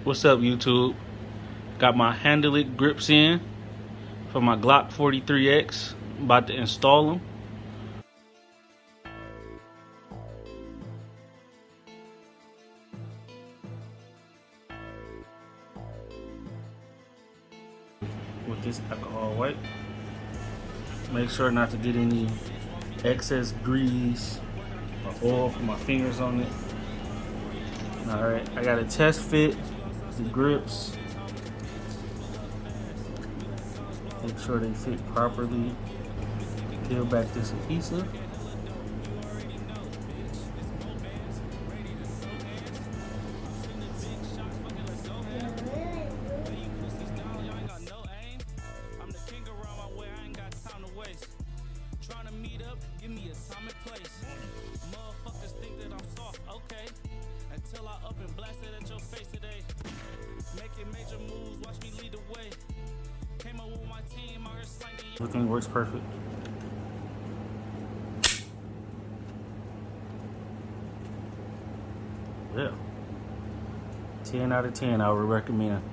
What's up, YouTube? Got my HandleIt grips in for my Glock 43X. About to install them. With this alcohol wipe. Make sure not to get any excess grease or oil from my fingers on it. Alright, I gotta test fit the grips. Make sure they fit properly. Peel back this adhesive. Trying to meet up, give me a time and place. Motherfuckers think that I'm soft, okay. Until I up and blast it at your face today. Making major moves, watch me lead the way. Came up with my team, out here slanging. Everything works perfect. Yeah. 10 out of 10, I would recommend.